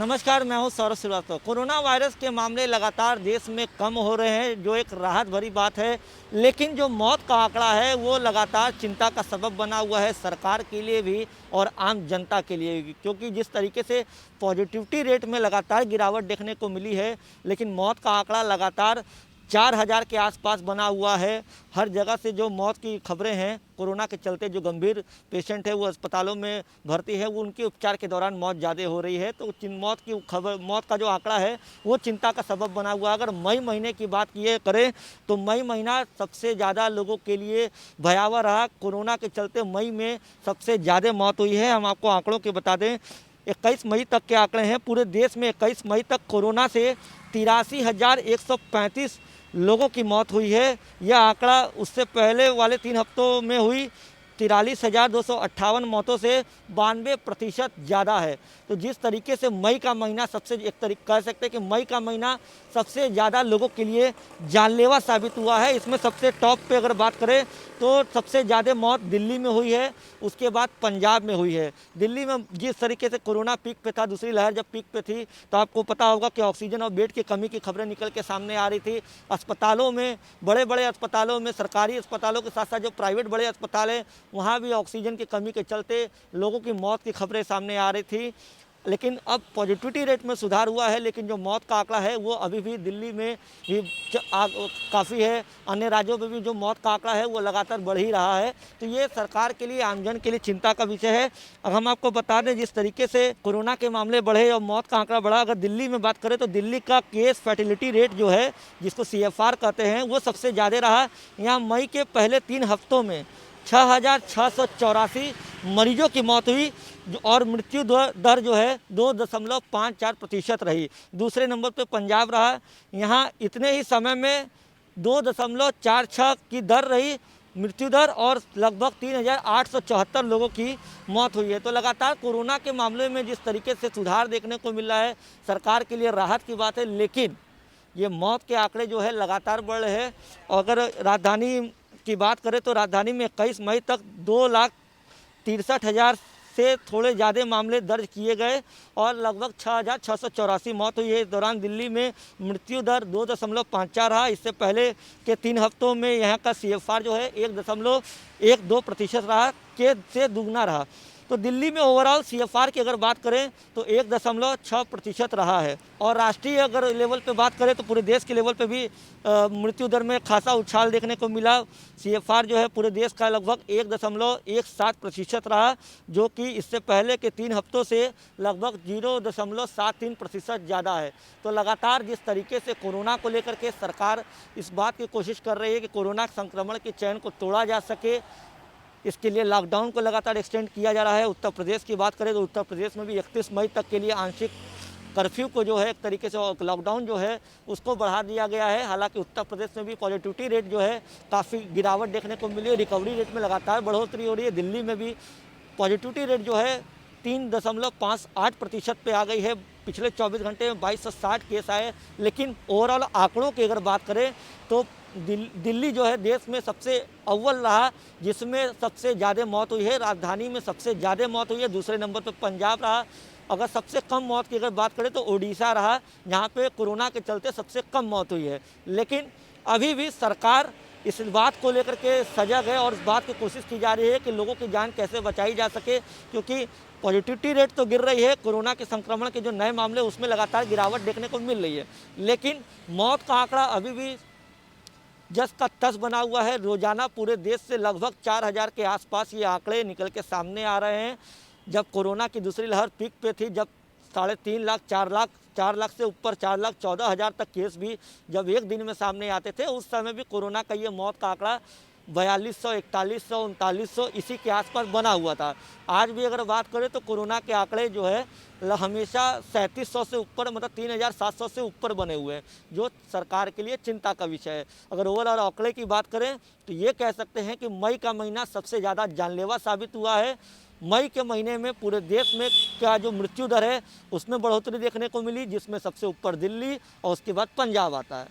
नमस्कार, मैं हूं सौरभ श्रीवास्तव। कोरोना वायरस के मामले लगातार देश में कम हो रहे हैं, जो एक राहत भरी बात है। लेकिन जो मौत का आंकड़ा है वो लगातार चिंता का सबब बना हुआ है, सरकार के लिए भी और आम जनता के लिए भी। क्योंकि जिस तरीके से पॉजिटिविटी रेट में लगातार गिरावट देखने को मिली है, लेकिन मौत का आंकड़ा लगातार 4000 के आसपास बना हुआ है। हर जगह से जो मौत की खबरें हैं, कोरोना के चलते जो गंभीर पेशेंट है वो अस्पतालों में भर्ती है, वो उनके उपचार के दौरान मौत ज़्यादा हो रही है। तो मौत का जो आंकड़ा है वो चिंता का सबब बना हुआ है। अगर मई महीने की बात किए करें तो मई महीना सबसे ज़्यादा लोगों के लिए भयावह रहा। कोरोना के चलते मई में सबसे ज़्यादा मौत हुई है। हम आपको आंकड़ों के बता दें, 21 मई तक के आंकड़े हैं। पूरे देश में 21 मई तक कोरोना से 83,135 लोगों की मौत हुई है। यह आंकड़ा उससे पहले वाले 3 हफ्तों में हुई 43,258 मौतों से 92% ज़्यादा है। तो जिस तरीके से मई का महीना कह सकते हैं कि मई का महीना सबसे ज़्यादा लोगों के लिए जानलेवा साबित हुआ है। इसमें सबसे टॉप पे अगर बात करें तो सबसे ज़्यादा मौत दिल्ली में हुई है, उसके बाद पंजाब में हुई है। दिल्ली में जिस तरीके से कोरोना पीक पे था, दूसरी लहर जब पीक पे थी, तो आपको पता होगा कि ऑक्सीजन और बेड की कमी की खबरें निकल के सामने आ रही थी। अस्पतालों में, बड़े बड़े अस्पतालों में, सरकारी अस्पतालों के साथ साथ जो प्राइवेट बड़े अस्पताल हैं, वहाँ भी ऑक्सीजन की कमी के चलते लोगों की मौत की खबरें सामने आ रही थी। लेकिन अब पॉजिटिविटी रेट में सुधार हुआ है, लेकिन जो मौत का आंकड़ा है वो अभी भी दिल्ली में भी काफ़ी है। अन्य राज्यों में भी जो मौत का आंकड़ा है वो लगातार बढ़ ही रहा है। तो ये सरकार के लिए, आमजन के लिए चिंता का विषय है। अब हम आपको बता दें, जिस तरीके से कोरोना के मामले बढ़े और मौत का आंकड़ा बढ़ा, अगर दिल्ली में बात करें तो दिल्ली का केस फर्टिलिटी रेट जो है, जिसको CFR कहते हैं, वो सबसे ज़्यादा रहा। यहाँ मई के पहले 3 हफ्तों में 6,684 मरीजों की मौत हुई और मृत्यु दर जो है 2.54% रही। दूसरे नंबर पे पंजाब रहा। यहाँ इतने ही समय में 2.46 की दर रही मृत्यु दर और लगभग 3,874 लोगों की मौत हुई है। तो लगातार कोरोना के मामले में जिस तरीके से सुधार देखने को मिल रहा है, सरकार के लिए राहत की बात है। लेकिन ये मौत के आंकड़े जो है लगातार बढ़ रहे हैं। और अगर राजधानी की बात करें तो राजधानी में 21 मई तक 2,63,000 से थोड़े ज़्यादा मामले दर्ज किए गए और लगभग 6,684 मौत हुई है। इस दौरान दिल्ली में मृत्यु दर 2.54 रहा। इससे पहले के 3 हफ्तों में यहाँ का CFR जो है 1.12% रहा, के से दुगना रहा। तो दिल्ली में ओवरऑल CFR की अगर बात करें तो 1.6% रहा है। और राष्ट्रीय अगर लेवल पे बात करें तो पूरे देश के लेवल पे भी मृत्यु दर में खासा उछाल देखने को मिला। CFR जो है पूरे देश का लगभग 1.17% रहा, जो कि इससे पहले के 3 हफ्तों से लगभग 0.73% ज़्यादा है। तो लगातार जिस तरीके से कोरोना को लेकर के सरकार इस बात की कोशिश कर रही है कि कोरोना संक्रमण की चैन को तोड़ा जा सके, इसके लिए लॉकडाउन को लगातार एक्सटेंड किया जा रहा है। उत्तर प्रदेश की बात करें तो उत्तर प्रदेश में भी 31 मई तक के लिए आंशिक कर्फ्यू को जो है एक तरीके से लॉकडाउन जो है उसको बढ़ा दिया गया है। हालांकि उत्तर प्रदेश में भी पॉजिटिविटी रेट जो है काफ़ी गिरावट देखने को मिली है। रिकवरी रेट में लगातार बढ़ोतरी हो रही है। दिल्ली में भी पॉजिटिविटी रेट जो है 3.58% पे आ गई है। पिछले 24 घंटे में 2260 केस आए। लेकिन ओवरऑल आंकड़ों की अगर बात करें तो दिल्ली जो है देश में सबसे अव्वल रहा, जिसमें सबसे ज़्यादा मौत हुई है। राजधानी में सबसे ज़्यादा मौत हुई है। दूसरे नंबर पर पंजाब रहा। अगर सबसे कम मौत की अगर बात करें तो ओडिशा रहा, जहाँ पे कोरोना के चलते सबसे कम मौत हुई है। लेकिन अभी भी सरकार इस बात को लेकर के सजग है और इस बात की कोशिश की जा रही है कि लोगों की जान कैसे बचाई जा सके। क्योंकि पॉजिटिविटी रेट तो गिर रही है, कोरोना के संक्रमण के जो नए मामले उसमें लगातार गिरावट देखने को मिल रही है, लेकिन मौत का आंकड़ा अभी भी जस का तस बना हुआ है। रोजाना पूरे देश से लगभग 4,000 के आसपास ये आंकड़े निकल के सामने आ रहे हैं। जब कोरोना की दूसरी लहर पीक पे थी, जब 3.5 लाख 4 लाख से ऊपर 4,14,000 तक केस भी जब एक दिन में सामने आते थे, उस समय भी कोरोना का ये मौत का आंकड़ा 4200, 4100, 3900 इसी के आसपास बना हुआ था। आज भी अगर बात करें तो कोरोना के आंकड़े जो है हमेशा 3700 से ऊपर, मतलब 3700 से ऊपर बने हुए हैं, जो सरकार के लिए चिंता का विषय है। अगर ओवरऑल आंकड़े की बात करें तो ये कह सकते हैं कि मई का महीना सबसे ज़्यादा जानलेवा साबित हुआ है। मई के महीने में पूरे देश में क्या जो मृत्यु दर है उसमें बढ़ोतरी देखने को मिली, जिसमें सबसे ऊपर दिल्ली और उसके बाद पंजाब आता है।